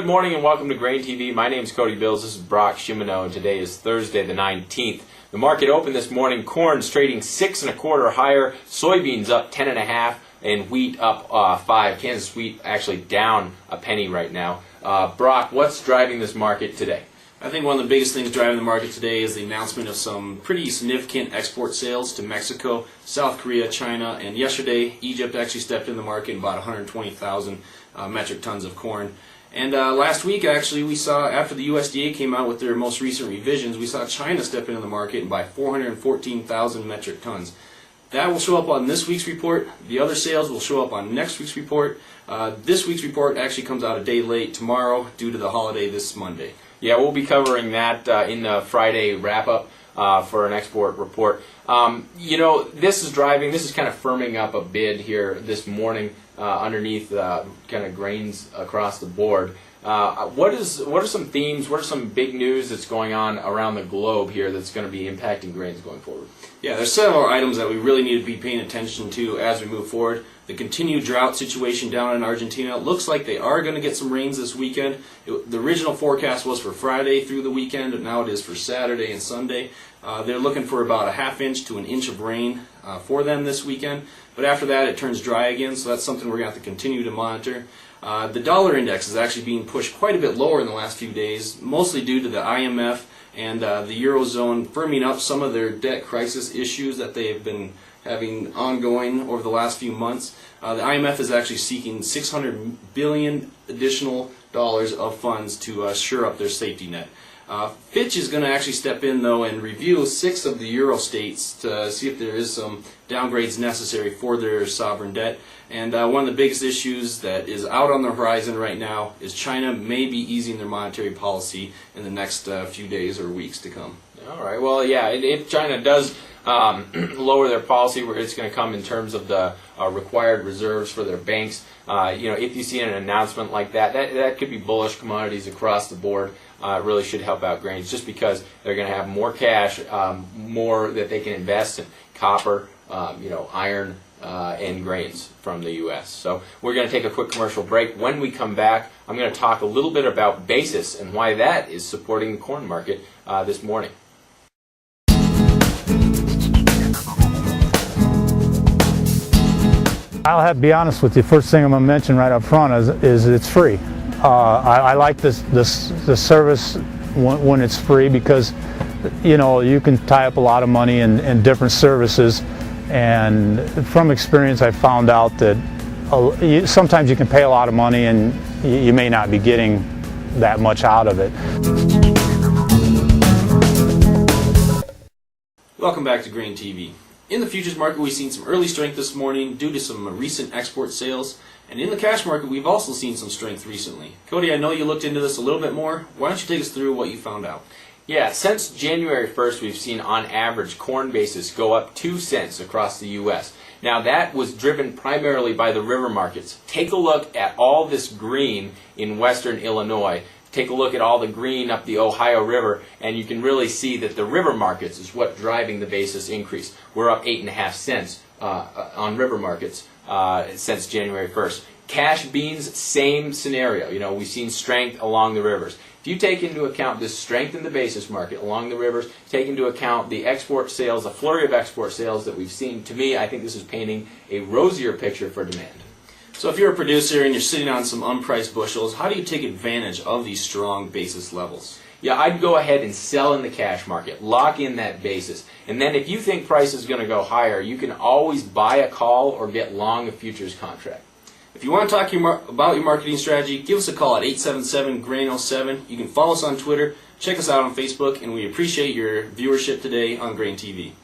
Good morning and welcome to GrainTV. My name is Cody Bills. This is Brock Shimano, and today is Thursday the 19th. The market opened this morning. Corn's trading 6 1/4 higher, soybeans up 10 1/2, and wheat up 5. Kansas wheat actually down a penny right now. Brock, what's driving this market today? I think one of the biggest things driving the market today is the announcement of some pretty significant export sales to Mexico, South Korea, China, and yesterday Egypt actually stepped in the market and bought 120,000 metric tons of corn. And last week, actually, we saw, after the USDA came out with their most recent revisions, we saw China step into the market and buy 414,000 metric tons. That will show up on this week's report. The other sales will show up on next week's report. This week's report actually comes out a day late tomorrow due to the holiday this Monday. Yeah, we'll be covering that in the Friday wrap-up for an export report. This is kind of firming up a bid here this morning underneath kind of grains across the board. What are some themes, what are some big news that's going on around the globe here that's going to be impacting grains going forward? Yeah, there's several items that we really need to be paying attention to as we move forward. The continued drought situation down in Argentina. It looks like they are going to get some rains this weekend. The original forecast was for Friday through the weekend, but now it is for Saturday and Sunday. They're looking for about a ½ inch to an inch of rain for them this weekend. But after that, it turns dry again, so that's something we're going to have to continue to monitor. The dollar index is actually being pushed quite a bit lower in the last few days, mostly due to the IMF and the Eurozone firming up some of their debt crisis issues that they have been having ongoing over the last few months. The IMF is actually seeking $600 billion additional of funds to shore up their safety net. Fitch is going to actually step in, though, and review 6 of the Euro states to see if there is some downgrades necessary for their sovereign debt. And one of the biggest issues that is out on the horizon right now is China may be easing their monetary policy in the next few days or weeks to come. All right. Well, yeah, if China does lower their policy, where it's going to come in terms of the required reserves for their banks. If you see an announcement like that could be bullish commodities across the board. It really should help out grains just because they're going to have more cash, more that they can invest in copper, iron, and grains from the U.S. So we're going to take a quick commercial break. When we come back, I'm going to talk a little bit about basis and why that is supporting the corn market this morning. I'll have to be honest with you. First thing I'm going to mention right up front is it's free. I like this service when it's free because you can tie up a lot of money in different services, and from experience I found out that sometimes you can pay a lot of money and you may not be getting that much out of it. Welcome back to GrainTV. In the futures market, we've seen some early strength this morning due to some recent export sales. And in the cash market, we've also seen some strength recently. Cody, I know you looked into this a little bit more. Why don't you take us through what you found out? Yeah, since January 1st, we've seen on average corn basis go up 2 cents across the U.S. Now that was driven primarily by the river markets. Take a look at all this green in western Illinois. Take a look at all the green up the Ohio River, and you can really see that the river markets is what driving the basis increase. We're up 8 1/2 cents on river markets since January 1st. Cash beans, same scenario. We've seen strength along the rivers. If you take into account this strength in the basis market along the rivers, take into account the export sales, a flurry of export sales that we've seen, to me, I think this is painting a rosier picture for demand. So if you're a producer and you're sitting on some unpriced bushels, how do you take advantage of these strong basis levels? Yeah, I'd go ahead and sell in the cash market. Lock in that basis. And then if you think price is going to go higher, you can always buy a call or get long a futures contract. If you want to talk about your marketing strategy, give us a call at 877-GRAIN-07. You can follow us on Twitter, check us out on Facebook, and we appreciate your viewership today on GrainTV.